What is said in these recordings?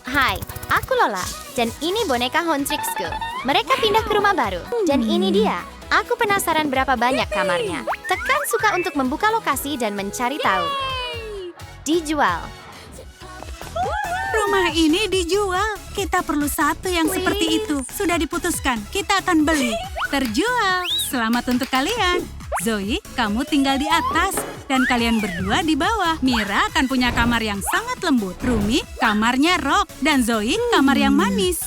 Hai, aku Lola, dan ini boneka Huntrixku. Mereka pindah ke rumah baru, dan ini dia. Aku penasaran berapa banyak kamarnya. Tekan suka untuk membuka lokasi dan mencari tahu. Dijual. Rumah ini dijual. Kita perlu satu yang seperti itu. Sudah diputuskan, kita akan beli. Terjual. Selamat untuk kalian. Zoe, kamu tinggal di atas. Dan kalian berdua di bawah. Mira akan punya kamar yang sangat lembut. Rumi, kamarnya rock. Dan Zoe, kamar yang manis.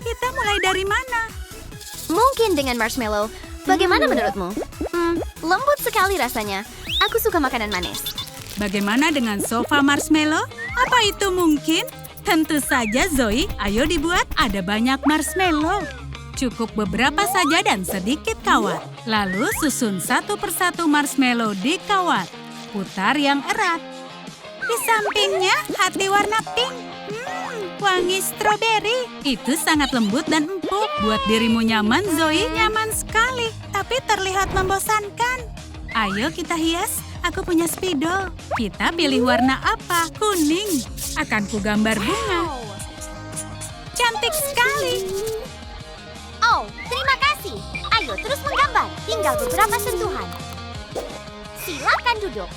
Kita mulai dari mana? Mungkin dengan marshmallow. Bagaimana menurutmu? Lembut sekali rasanya. Aku suka makanan manis. Bagaimana dengan sofa marshmallow? Apa itu mungkin? Tentu saja, Zoe. Ayo dibuat. Ada banyak marshmallow. Cukup beberapa saja dan sedikit kawat. Lalu susun satu persatu marshmallow di kawat. Putar yang erat. Di sampingnya hati warna pink. Wangi stroberi. Itu sangat lembut dan empuk. Buat dirimu nyaman, Zoe. Nyaman sekali. Tapi terlihat membosankan. Ayo kita hias. Aku punya spidol. Kita pilih warna apa? Kuning. Akan ku gambar bunga. Cantik sekali. Oh, terima kasih. Ayo terus menggambar. Tinggal beberapa sentuhan. Silakan duduk.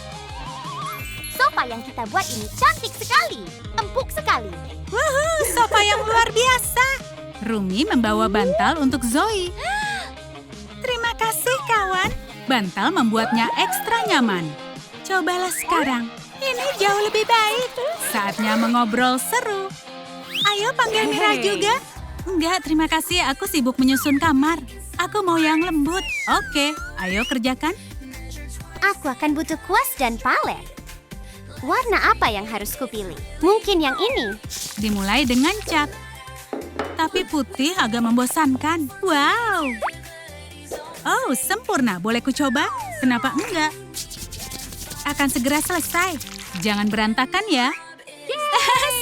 Sofa yang kita buat ini cantik sekali. Empuk sekali. Wuhu, sofa yang luar biasa. Rumi membawa bantal untuk Zoe. Terima kasih, kawan. Bantal membuatnya ekstra nyaman. Cobalah sekarang. Ini jauh lebih baik. Saatnya mengobrol seru. Ayo panggil Mira juga. Enggak, terima kasih. Aku sibuk menyusun kamar. Aku mau yang lembut. Oke, ayo kerjakan. Aku akan butuh kuas dan palet. Warna apa yang harus kupilih? Mungkin yang ini. Dimulai dengan cat. Tapi putih agak membosankan. Wow. Oh, sempurna. Boleh ku coba? Kenapa enggak? Akan segera selesai. Jangan berantakan ya.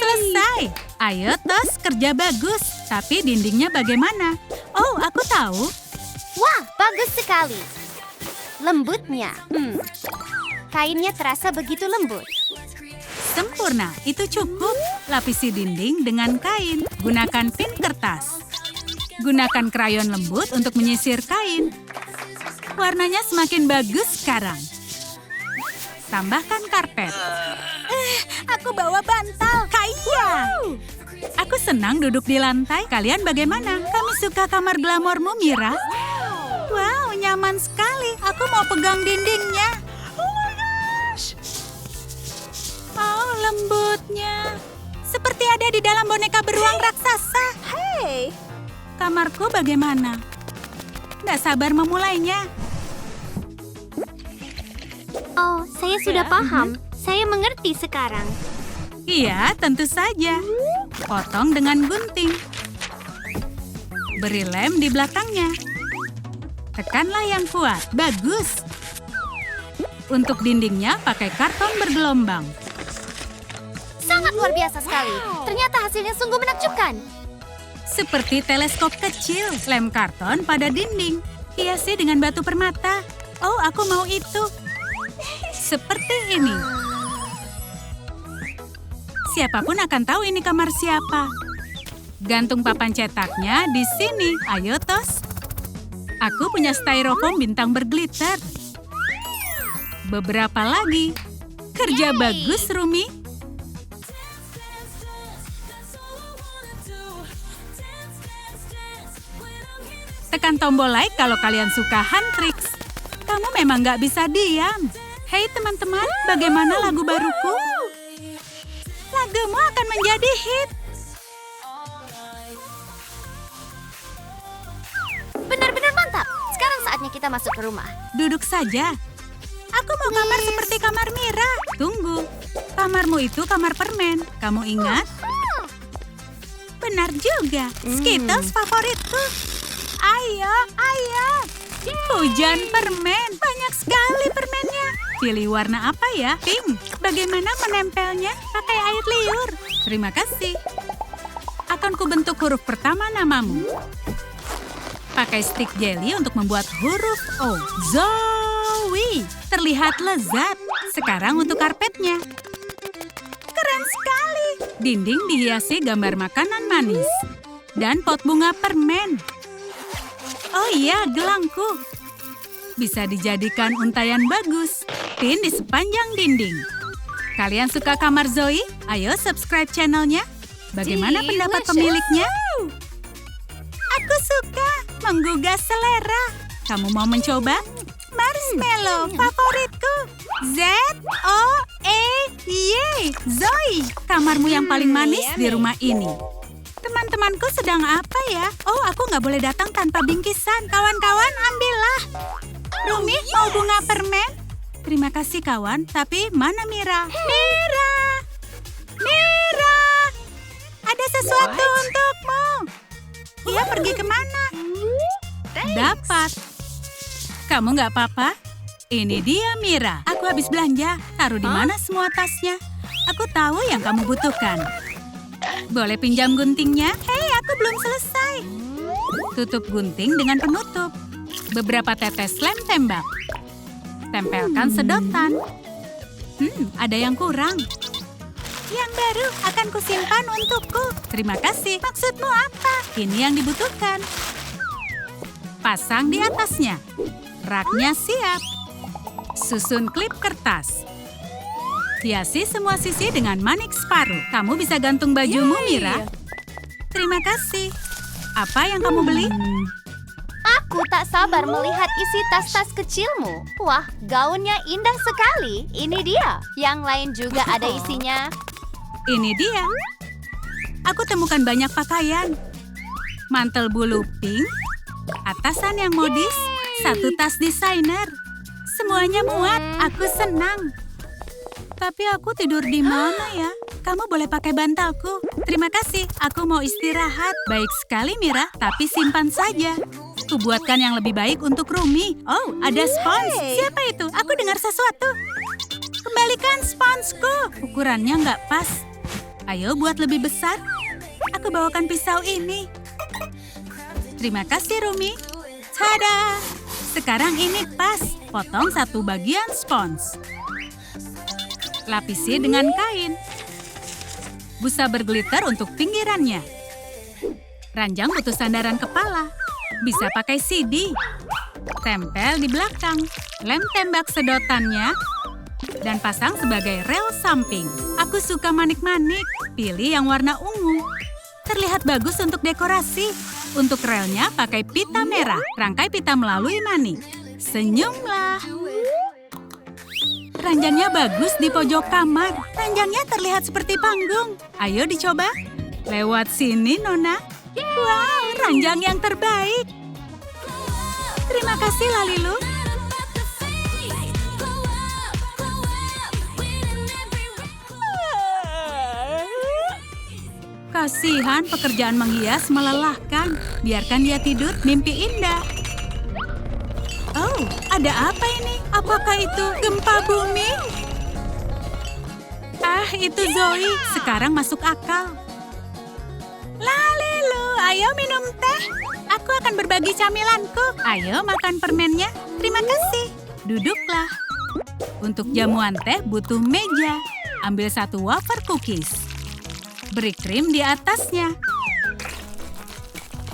Selesai. Ayo, Tos, kerja bagus. Tapi dindingnya bagaimana? Oh, aku tahu. Wah, bagus sekali. Lembutnya. Kainnya terasa begitu lembut. Sempurna, itu cukup. Lapisi dinding dengan kain. Gunakan pin kertas. Gunakan krayon lembut untuk menyisir kain. Warnanya semakin bagus sekarang. Tambahkan karpet. Aku bawa bantal. Kaya. Aku senang duduk di lantai. Kalian bagaimana? Kami suka kamar glamormu, Mira. Wow, nyaman sekali. Aku mau pegang dindingnya. Oh, lembutnya. Seperti ada di dalam boneka beruang raksasa. Hey. Kamarku bagaimana? Nggak sabar memulainya. Oh, saya sudah paham. Saya mengerti sekarang. Iya, tentu saja. Potong dengan gunting. Beri lem di belakangnya. Tekanlah yang kuat. Bagus. Untuk dindingnya, pakai karton bergelombang. Sangat luar biasa sekali. Ternyata hasilnya sungguh menakjubkan. Seperti teleskop kecil. Lem karton pada dinding. Hiasi dengan batu permata. Oh, aku mau itu. Seperti ini. Siapapun akan tahu ini kamar siapa. Gantung papan cetaknya di sini. Ayo, Tos. Aku punya styrofoam bintang berglitter. Beberapa lagi. Kerja bagus, Rumi. Tekan tombol like kalau kalian suka Huntrix. Kamu memang nggak bisa diam. Hei teman-teman, bagaimana lagu baruku? Lagumu akan menjadi hit. Benar-benar mantap. Sekarang saatnya kita masuk ke rumah. Duduk saja. Aku mau kamar seperti kamar Mira. Tunggu. Kamarmu itu kamar permen. Kamu ingat? Benar juga. Skittles favoritku. Ayo, ayo. Hujan permen. Banyak sekali permennya. Pilih warna apa ya? Pink. Bagaimana menempelnya? Pakai air liur. Terima kasih. Akan kubentuk huruf pertama namamu. Pakai stick jelly untuk membuat huruf O. Zoe. Terlihat lezat. Sekarang untuk karpetnya. Keren sekali. Dinding dihiasi gambar makanan manis. Dan pot bunga permen. Oh iya, gelangku. Bisa dijadikan untayan bagus. Pin di sepanjang dinding. Kalian suka kamar Zoe? Ayo subscribe channelnya. Bagaimana pendapat pemiliknya? Aku suka, menggugah selera. Kamu mau mencoba? Marshmallow favoritku. Z-O-E-Y. Zoe, kamarmu yang paling manis di rumah ini. Teman-temanku sedang apa ya? Oh, aku nggak boleh datang tanpa bingkisan. Kawan-kawan, ambillah. Rumi, mau bunga permen? Terima kasih, kawan. Tapi mana Mira? Mira! Mira! Ada sesuatu untukmu. Dia pergi kemana? Dapat. Kamu nggak apa-apa? Ini dia Mira. Aku habis belanja. Taruh di mana semua tasnya? Aku tahu yang kamu butuhkan. Boleh pinjam guntingnya? Hei, aku belum selesai. Tutup gunting dengan penutup. Beberapa tetes lem tembak. Tempelkan sedotan. Ada yang kurang. Yang baru akan kusimpan untukku. Terima kasih. Maksudmu apa? Ini yang dibutuhkan. Pasang di atasnya. Raknya siap. Susun klip kertas. Hiasi semua sisi dengan manik separuh. Kamu bisa gantung bajumu, Mira. Terima kasih. Apa yang kamu beli? Aku tak sabar melihat isi tas-tas kecilmu. Wah, gaunnya indah sekali. Ini dia. Yang lain juga ada isinya. Ini dia. Aku temukan banyak pakaian. Mantel bulu pink, atasan yang modis, satu tas desainer. Semuanya muat, aku senang. Tapi aku tidur di mana ya? Kamu boleh pakai bantalku. Terima kasih, aku mau istirahat. Baik sekali, Mira, tapi simpan saja. Kubuatkan yang lebih baik untuk Rumi. Oh, ada spons. Siapa itu? Aku dengar sesuatu. Kembalikan sponsku. Ukurannya nggak pas. Ayo buat lebih besar. Aku bawakan pisau ini. Terima kasih, Rumi. Tada! Sekarang ini pas. Potong satu bagian spons. Lapisi dengan kain. Busa berglitter untuk pinggirannya. Ranjang butuh sandaran kepala. Bisa pakai CD. Tempel di belakang. Lem tembak sedotannya. Dan pasang sebagai rel samping. Aku suka manik-manik. Pilih yang warna ungu. Terlihat bagus untuk dekorasi. Untuk relnya pakai pita merah. Rangkai pita melalui manik. Senyumlah. Ranjangnya bagus di pojok kamar. Ranjangnya terlihat seperti panggung. Ayo dicoba. Lewat sini, Nona. Wow, ranjang yang terbaik. Terima kasih, Lalilu. Kasihan, pekerjaan menghias melelahkan. Biarkan dia tidur, mimpi indah. Oh, ada apa ini? Apakah itu gempa bumi? Ah, itu Zoe. Sekarang masuk akal. Lalilu, ayo minum teh. Aku akan berbagi camilanku. Ayo makan permennya. Terima kasih. Duduklah. Untuk jamuan teh butuh meja. Ambil satu wafer cookies. Beri krim di atasnya.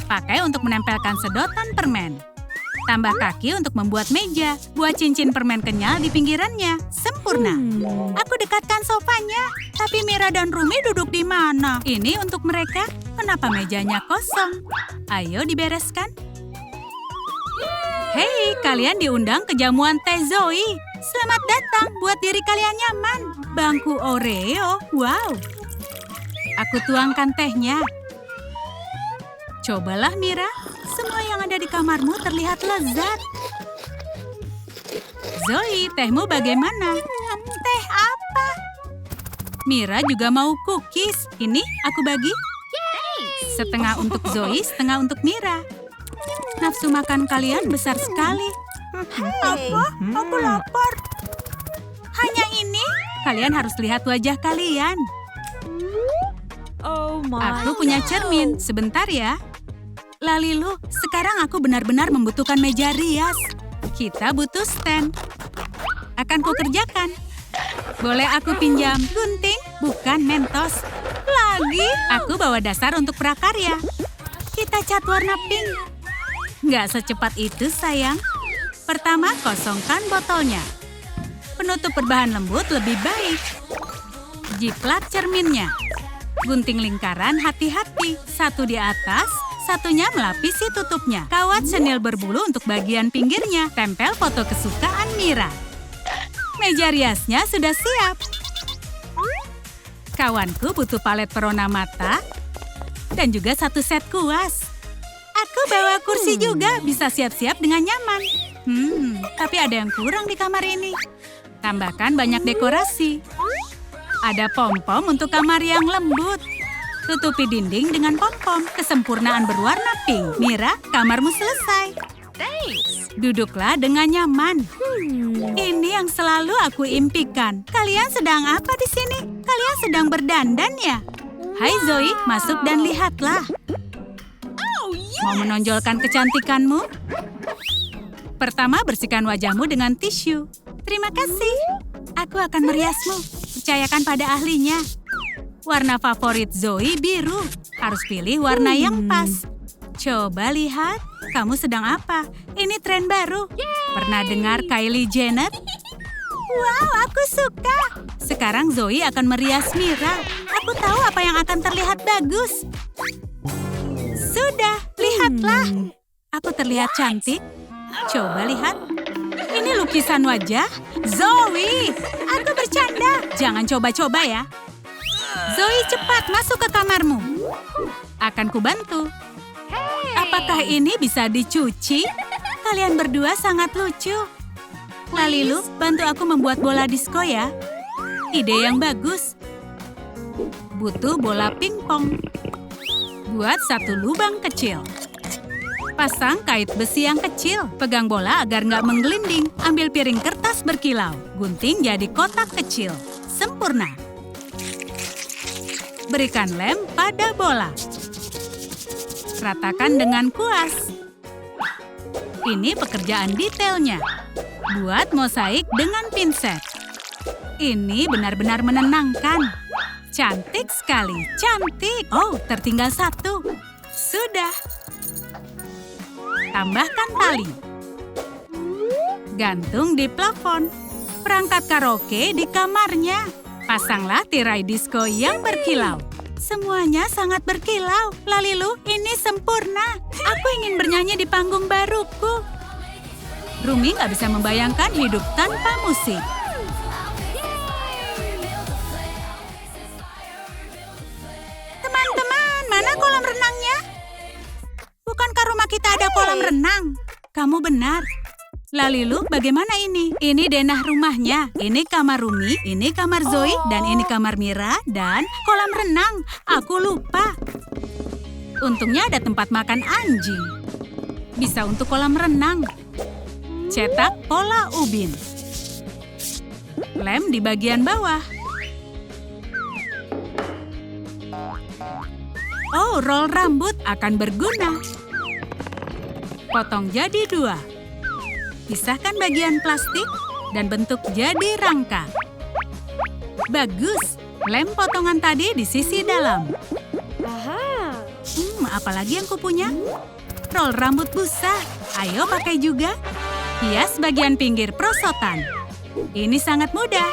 Pakai untuk menempelkan sedotan permen. Tambah kaki untuk membuat meja. Buat cincin permen kenyal di pinggirannya. Sempurna. Aku dekatkan sofanya. Tapi Mira dan Rumi duduk di mana? Ini untuk mereka. Kenapa mejanya kosong? Ayo dibereskan. Hei, kalian diundang ke jamuan teh Zoe. Selamat datang, buat diri kalian nyaman. Bangku Oreo, wow. Aku tuangkan tehnya. Cobalah, Mira. Semua yang ada di kamarmu terlihat lezat. Zoe, tehmu bagaimana? Teh apa? Mira juga mau cookies. Ini aku bagi. Setengah untuk Zoe, setengah untuk Mira. Nafsu makan kalian besar sekali. Apa? Aku lapar. Hanya ini? Kalian harus lihat wajah kalian. Aku punya cermin. Sebentar ya. Lalilu, sekarang aku benar-benar membutuhkan meja rias. Kita butuh stand. Akan kukerjakan. Boleh aku pinjam gunting? Bukan Mentos. lagi. Aku bawa dasar untuk prakarya. Kita cat warna pink. Nggak secepat itu, sayang. Pertama, kosongkan botolnya. Penutup berbahan lembut lebih baik. Jiplak cerminnya. Gunting lingkaran hati-hati. Satu di atas, satunya melapisi tutupnya. Kawat chenille berbulu untuk bagian pinggirnya. Tempel foto kesukaan Mira. Meja riasnya sudah siap. Kawanku butuh palet perona mata dan juga satu set kuas. Aku bawa kursi juga, bisa siap-siap dengan nyaman. Tapi ada yang kurang di kamar ini. Tambahkan banyak dekorasi. Ada pom-pom untuk kamar yang lembut. Tutupi dinding dengan pom-pom. Kesempurnaan berwarna pink. Mira, kamarmu selesai. Thanks. Duduklah dengan nyaman. Ini yang selalu aku impikan. Kalian sedang apa di sini? Kalian sedang berdandan ya? Hai Zoe, masuk dan lihatlah. Mau menonjolkan kecantikanmu? Pertama, bersihkan wajahmu dengan tisu. Terima kasih. Aku akan meriasmu. Percayakan pada ahlinya. Warna favorit Zoe biru. Harus pilih warna yang pas. Coba lihat, kamu sedang apa? Ini tren baru. Pernah dengar Kylie Jenner? Wow, aku suka. Sekarang Zoe akan merias Mira. Aku tahu apa yang akan terlihat bagus. Sudah, lihatlah. Aku terlihat cantik. Coba lihat. Ini lukisan wajah. Zoe, aku bercanda. Jangan coba-coba ya. Zoe, cepat masuk ke kamarmu. Akan kubantu. Apakah ini bisa dicuci? Kalian berdua sangat lucu. Lalilu, bantu aku membuat bola disko ya. Ide yang bagus. Butuh bola pingpong. Buat satu lubang kecil. Pasang kait besi yang kecil. Pegang bola agar nggak menggelinding. Ambil piring kertas berkilau. Gunting jadi kotak kecil. Sempurna. Berikan lem pada bola. Ratakan dengan kuas. Ini pekerjaan detailnya. Buat mosaik dengan pinset. Ini benar-benar menenangkan. Cantik sekali, cantik. Oh, tertinggal satu. Sudah. Tambahkan tali. Gantung di plafon. Perangkat karaoke di kamarnya. Pasanglah tirai disko yang berkilau. Semuanya sangat berkilau. Lalilu, ini sempurna. Aku ingin bernyanyi di panggung baruku. Rumi nggak bisa membayangkan hidup tanpa musik. Teman-teman, mana kolam renangnya? Bukankah rumah kita ada kolam renang? Kamu benar. Lalilu, bagaimana ini? Ini denah rumahnya. Ini kamar Rumi, ini kamar Zoe, dan ini kamar Mira, dan kolam renang. Aku lupa. Untungnya ada tempat makan anjing. Bisa untuk kolam renang. Cetak pola ubin. Lem di bagian bawah. Oh, roll rambut akan berguna. Potong jadi 2. Pisahkan bagian plastik dan bentuk jadi rangka. Bagus. Lem potongan tadi di sisi dalam. Apalagi yang kupunya? Roll rambut busa. Ayo pakai juga. Hias bagian pinggir perosotan. Ini sangat mudah.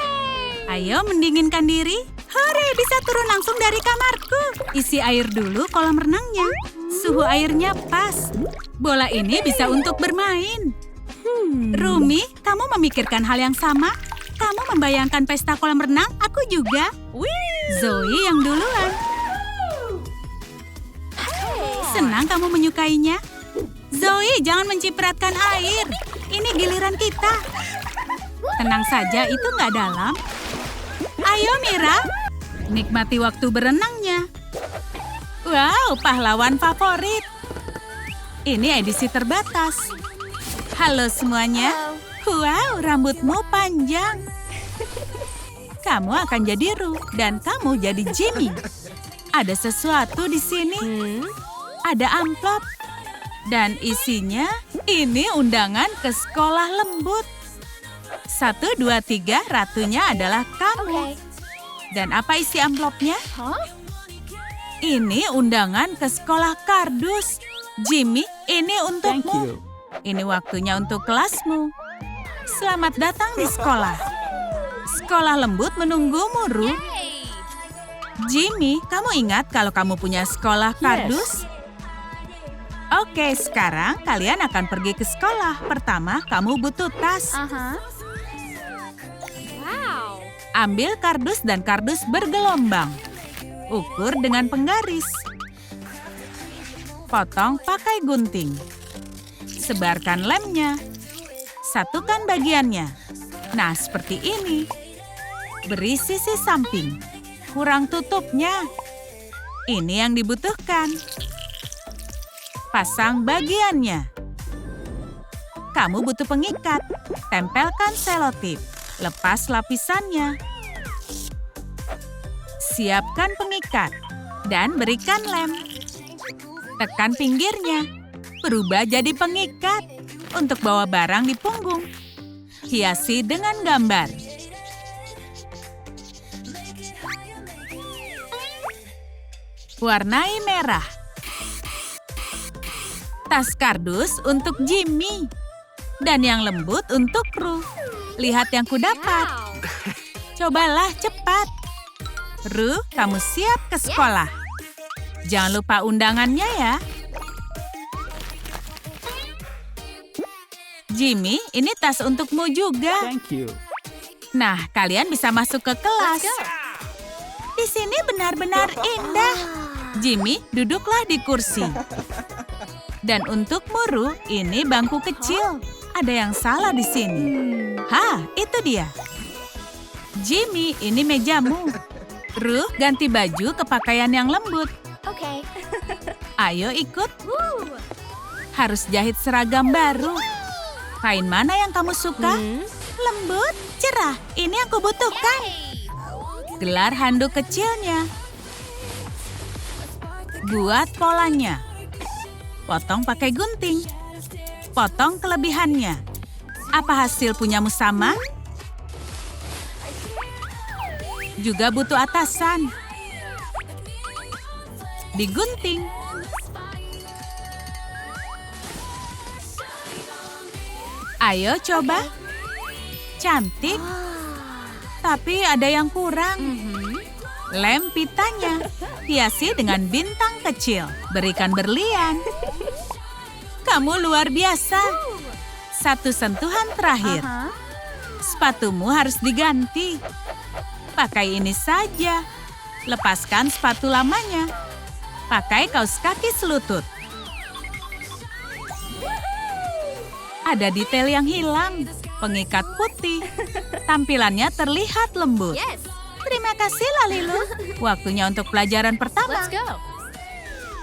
Ayo mendinginkan diri. Hore, bisa turun langsung dari kamarku. Isi air dulu kolam renangnya. Suhu airnya pas. Bola ini bisa untuk bermain. Rumi, kamu memikirkan hal yang sama? Kamu membayangkan pesta kolam renang? Aku juga. Zoe yang duluan. Senang kamu menyukainya? Zoe, jangan mencipratkan air. Ini giliran kita. Tenang saja, itu nggak dalam. Ayo Mira, nikmati waktu berenangnya. Wow, pahlawan favorit. Ini edisi terbatas. Halo semuanya. Wow, rambutmu panjang. Kamu akan jadi Ru dan kamu jadi Jimmy. Ada sesuatu di sini. Ada amplop. Dan isinya, ini undangan ke sekolah lembut. 1, 2, 3, ratunya adalah kamu. Dan apa isi amplopnya? Ini undangan ke sekolah kardus. Jimmy, ini Thank untukmu. you. Ini waktunya untuk kelasmu. Selamat datang di sekolah. Sekolah lembut menunggumu, Ru. Jimmy, kamu ingat kalau kamu punya sekolah kardus? Oke, sekarang kalian akan pergi ke sekolah. Pertama, kamu butuh tas. Ambil kardus dan kardus bergelombang. Ukur dengan penggaris. Potong pakai gunting. Sebarkan lemnya. Satukan bagiannya. Nah, seperti ini. Beri sisi samping. Kurang tutupnya. Ini yang dibutuhkan. Pasang bagiannya. Kamu butuh pengikat. Tempelkan selotip. Lepas lapisannya. Siapkan pengikat. Dan berikan lem. Tekan pinggirnya. Berubah jadi pengikat. Untuk bawa barang di punggung. Hiasi dengan gambar. Warnai merah. Tas kardus untuk Jimmy. Dan yang lembut untuk Ru. Lihat yang kudapat. Cobalah cepat. Ru, kamu siap ke sekolah. Jangan lupa undangannya ya. Jimmy, ini tas untukmu juga. Thank you. Nah, kalian bisa masuk ke kelas. Di sini benar-benar indah. Jimmy, duduklah di kursi. Dan untukmu, Ru, ini bangku kecil. Ada yang salah di sini. Hah, itu dia. Jimmy, ini mejamu. Ru, ganti baju ke pakaian yang lembut. Oke. Ayo ikut. Harus jahit seragam baru. Kain mana yang kamu suka? Lembut, cerah. Ini yang kubutuhkan. Gelar handuk kecilnya. Buat polanya. Potong pakai gunting. Potong kelebihannya. Apa hasil punyamu sama? Juga butuh atasan. Digunting. Ayo coba. Cantik. Tapi ada yang kurang. Lem pitanya. Hiasi dengan bintang kecil. Berikan berlian. Kamu luar biasa. Satu sentuhan terakhir. Sepatumu harus diganti. Pakai ini saja. Lepaskan sepatu lamanya. Pakai kaos kaki selutut. Ada detail yang hilang. Pengikat putih. Tampilannya terlihat lembut. Terima kasih, Lalilu. Waktunya untuk pelajaran pertama.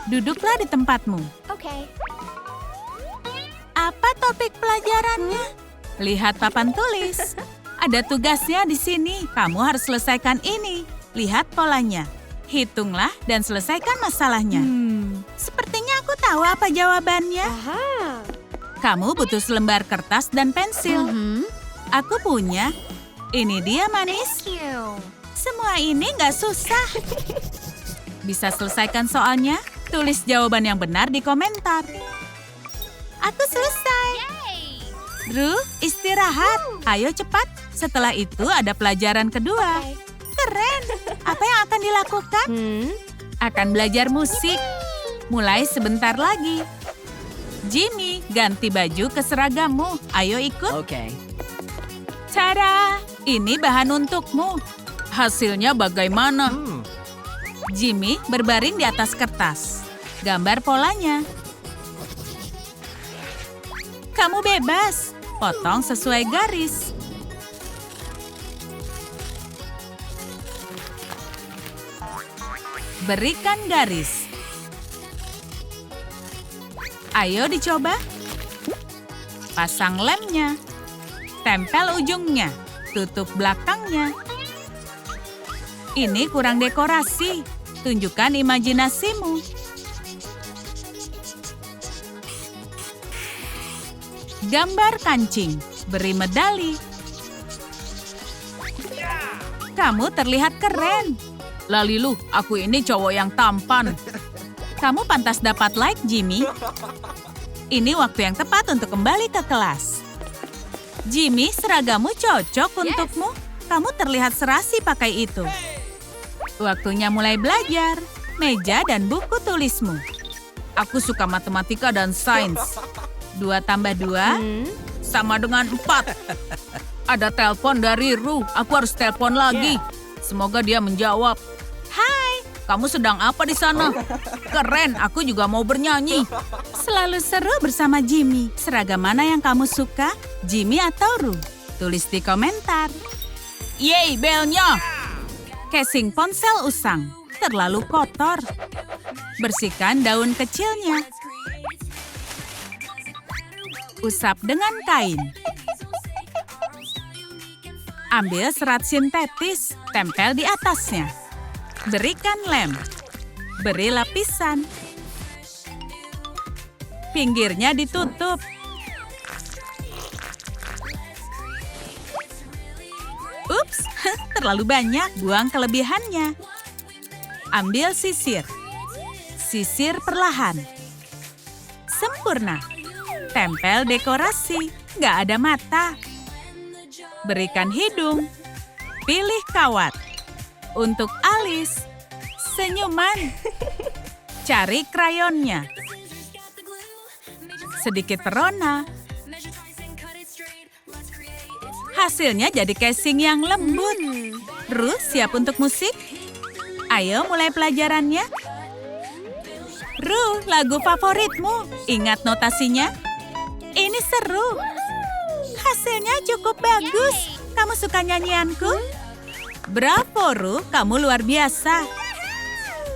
Duduklah di tempatmu. Oke. Apa topik pelajarannya? Lihat papan tulis. Ada tugasnya di sini. Kamu harus selesaikan ini. Lihat polanya. Hitunglah dan selesaikan masalahnya. Sepertinya aku tahu apa jawabannya. Kamu butuh selembar kertas dan pensil. Aku punya. Ini dia, manis. Semua ini nggak susah. Bisa selesaikan soalnya? Tulis jawaban yang benar di komentar. Aku selesai. Ru, istirahat. Ayo cepat. Setelah itu ada pelajaran kedua. Keren. Apa yang akan dilakukan? Akan belajar musik. Mulai sebentar lagi. Jimmy, ganti baju ke seragammu. Ayo ikut. Okay. Tada! Ini bahan untukmu. Hasilnya bagaimana? Jimmy berbaring di atas kertas. Gambar polanya. Kamu bebas. Potong sesuai garis. Berikan garis. Ayo dicoba. Pasang lemnya. Tempel ujungnya. Tutup belakangnya. Ini kurang dekorasi. Tunjukkan imajinasimu. Gambar kancing. Beri medali. Kamu terlihat keren. Lalilu, aku ini cowok yang tampan. Kamu pantas dapat like, Jimmy. Ini waktu yang tepat untuk kembali ke kelas. Jimmy, seragammu cocok untukmu. Kamu terlihat serasi pakai itu. Waktunya mulai belajar. Meja dan buku tulismu. Aku suka matematika dan sains. 2 tambah 2 sama dengan 4. Ada telepon dari Ru. Aku harus telepon lagi. Semoga dia menjawab. Hai, kamu sedang apa di sana? Keren, aku juga mau bernyanyi. Selalu seru bersama Jimmy. Seragam mana yang kamu suka? Jimmy atau Ru? Tulis di komentar. Yeay, belnya! Casing ponsel usang. Terlalu kotor. Bersihkan daun kecilnya. Usap dengan kain. Ambil serat sintetis, tempel di atasnya. Berikan lem. Beri lapisan. Pinggirnya ditutup. Ups, terlalu banyak. Buang kelebihannya. Ambil sisir. Sisir perlahan. Sempurna. Tempel dekorasi. Nggak ada mata. Berikan hidung. Pilih kawat. Untuk alis. Senyuman. Cari krayonnya. Sedikit perona. Hasilnya jadi casing yang lembut. Ru, siap untuk musik? Ayo mulai pelajarannya. Ru, lagu favoritmu. Ingat notasinya? Ini seru. Hasilnya cukup bagus. Kamu suka nyanyianku? Bravo, Ru. Kamu luar biasa.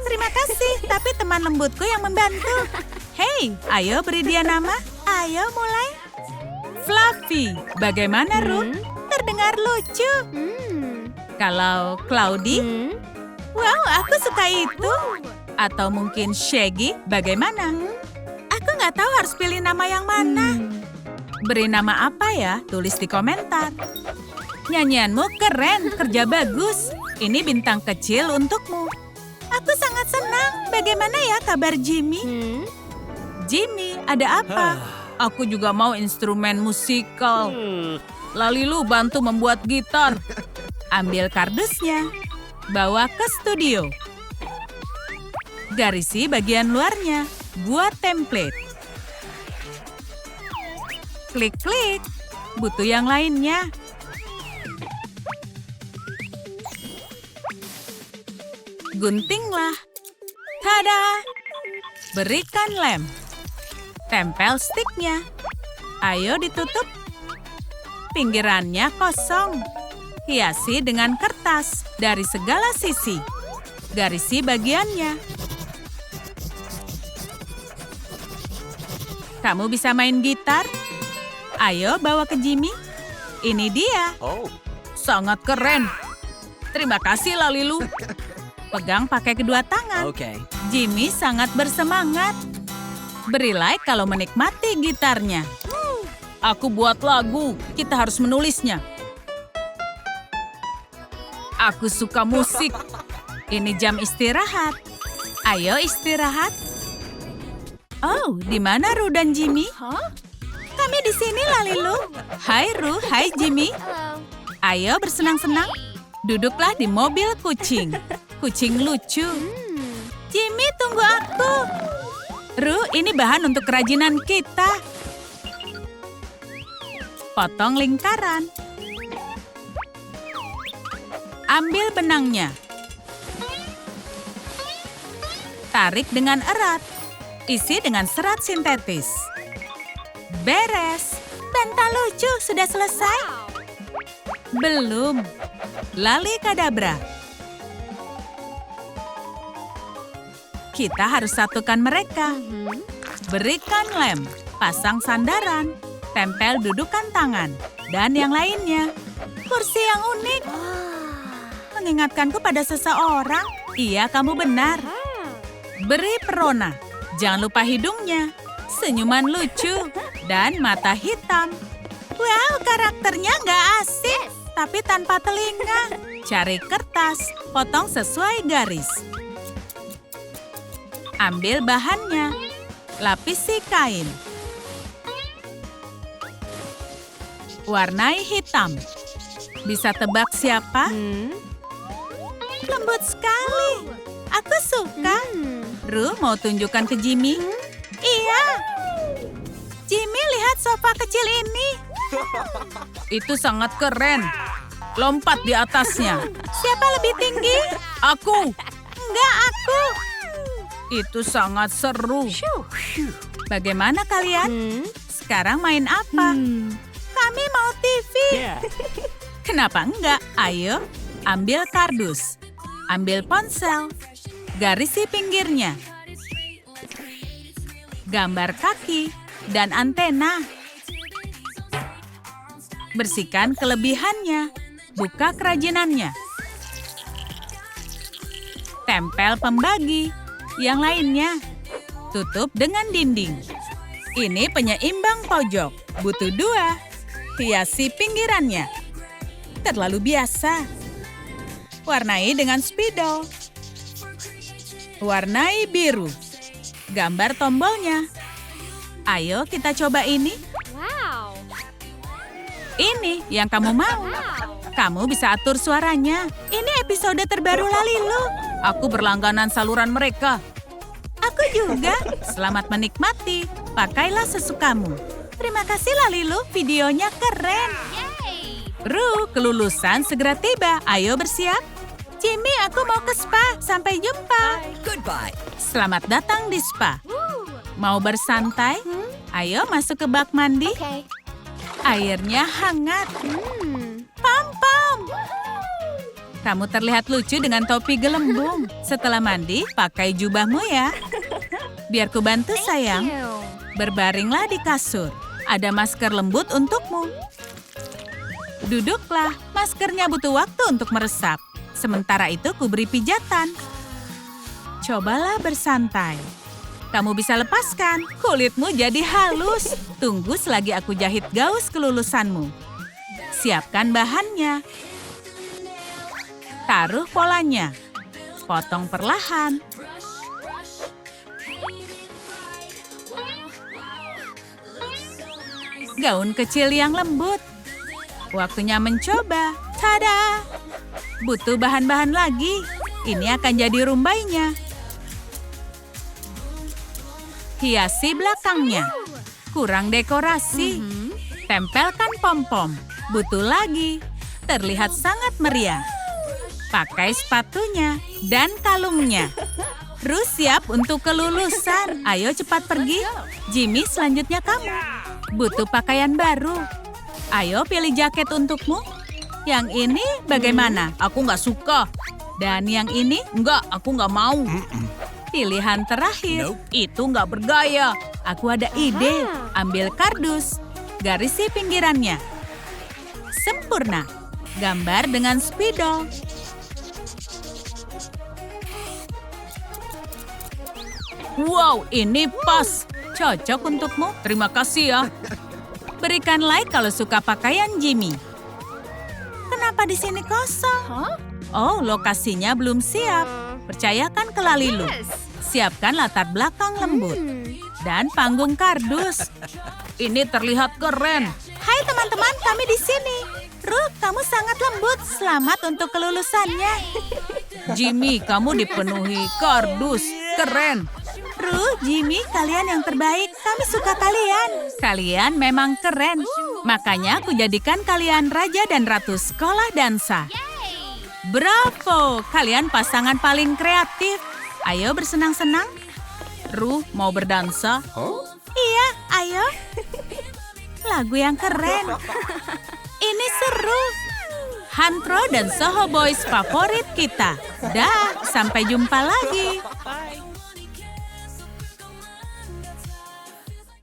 Terima kasih, tapi teman lembutku yang membantu. Hei, ayo beri dia nama. Ayo mulai. Fluffy. Bagaimana, Ru? Terdengar lucu. Kalau Cloudy? Wow, aku suka itu. Atau mungkin Shaggy, bagaimana? Aku nggak tahu harus pilih nama yang mana. Beri nama apa ya? Tulis di komentar. Nyanyianmu keren, kerja bagus. Ini bintang kecil untukmu. Aku sangat senang. Bagaimana ya kabar Jimmy? Jimmy, ada apa? Aku juga mau instrumen musikal. Lalilu bantu membuat gitar. Ambil kardusnya. Bawa ke studio. Garisi bagian luarnya. Buat template. Klik-klik. Butuh yang lainnya. Guntinglah. Tada! Berikan lem. Tempel stiknya. Ayo ditutup. Pinggirannya kosong. Hiasi dengan kertas dari segala sisi. Garisi bagiannya. Kamu bisa main gitar? Ayo bawa ke Jimmy. Ini dia. Sangat keren. Terima kasih, Lalilu. Pegang pakai kedua tangan. Jimmy sangat bersemangat. Beri like kalau menikmati gitarnya. Aku buat lagu. Kita harus menulisnya. Aku suka musik. Ini jam istirahat. Ayo istirahat. Oh, di mana Ru dan Jimmy? Kami di sini, Lalilu. Hai Ru, hai Jimmy. Ayo bersenang-senang. Duduklah di mobil kucing. Kucing lucu. Jimmy, tunggu aku. Ru, ini bahan untuk kerajinan kita. Potong lingkaran. Ambil benangnya. Tarik dengan erat. Isi dengan serat sintetis. Beres. Bantal lucu sudah selesai? Belum. Lali kadabra. Kita harus satukan mereka. Berikan lem. Pasang sandaran. Tempel dudukan tangan. Dan yang lainnya. Kursi yang unik. Mengingatkanku pada seseorang. Iya, kamu benar. Beri perona. Jangan lupa hidungnya. Senyuman lucu. Dan mata hitam. Wow, karakternya nggak asing. Tapi tanpa telinga. Cari kertas, potong sesuai garis. Ambil bahannya, lapisi kain. Warnai hitam. Bisa tebak siapa? Lembut sekali. Aku suka. Ru mau tunjukkan ke Jimmy? Iya. Jimmy, lihat sofa kecil ini. Itu sangat keren. Lompat di atasnya. Siapa lebih tinggi? Aku. Enggak, aku. Itu sangat seru. Bagaimana kalian? Sekarang main apa? Kami mau TV. Kenapa enggak? Ayo, ambil kardus. Ambil ponsel. Garisi pinggirnya. Gambar kaki dan antena. Bersihkan kelebihannya. Buka kerajinannya. Tempel pembagi. Yang lainnya. Tutup dengan dinding. Ini penyeimbang pojok. Butuh 2. Hiasi pinggirannya. Terlalu biasa. Warnai dengan spidol. Warnai biru. Gambar tombolnya. Ayo kita coba ini. Wow. Ini yang kamu mau. Kamu bisa atur suaranya. Ini episode terbaru Lalilu. Aku berlangganan saluran mereka. Aku juga. Selamat menikmati. Pakailah sesukamu. Terima kasih Lalilu, videonya keren. Ru, kelulusan segera tiba. Ayo bersiap. Jimmy, aku mau ke spa. Sampai jumpa. Goodbye. Selamat datang di spa. Mau bersantai? Ayo masuk ke bak mandi. Oke. Airnya hangat. Pam-pam. Kamu terlihat lucu dengan topi gelembung. Setelah mandi, pakai jubahmu ya. Biar ku bantu sayang. Berbaringlah di kasur. Ada masker lembut untukmu. Duduklah, maskernya butuh waktu untuk meresap. Sementara itu ku beri pijatan. Cobalah bersantai. Kamu bisa lepaskan, kulitmu jadi halus. Tunggu selagi aku jahit gaus kelulusanmu. Siapkan bahannya. Taruh polanya. Potong perlahan. Gaun kecil yang lembut. Waktunya mencoba. Tada! Butuh bahan-bahan lagi. Ini akan jadi rumbainya. Hiasi belakangnya. Kurang dekorasi. Tempelkan pom-pom. Butuh lagi. Terlihat sangat meriah. Pakai sepatunya dan kalungnya. Ru siap untuk kelulusan. Ayo cepat pergi. Jimmy, selanjutnya kamu. Butuh pakaian baru. Ayo pilih jaket untukmu. Yang ini bagaimana? Aku nggak suka. Dan yang ini? Enggak, aku nggak mau. Pilihan terakhir. Itu nggak bergaya. Aku ada ide. Ambil kardus. Garisi pinggirannya. Sempurna. Gambar dengan spidol. Wow, ini pas. Cocok untukmu. Terima kasih ya. Berikan like kalau suka pakaian Jimmy. Kenapa di sini kosong? Oh, lokasinya belum siap. Percayakan ke Lalilu. Siapkan latar belakang lembut. Dan panggung kardus. Ini terlihat keren. Hai teman-teman, kami di sini. Ruth, kamu sangat lembut. Selamat untuk kelulusannya. Jimmy, kamu dipenuhi kardus. Keren. Ruth, Jimmy, kalian yang terbaik. Kami suka kalian. Kalian memang keren. Makanya aku jadikan kalian raja dan ratu sekolah dansa. Bravo, kalian pasangan paling kreatif. Ayo bersenang-senang. Ruth, mau berdansa? Iya, ayo. Lagu yang keren. Ini seru. Hantro dan Soho Boys favorit kita. Dah, sampai jumpa lagi.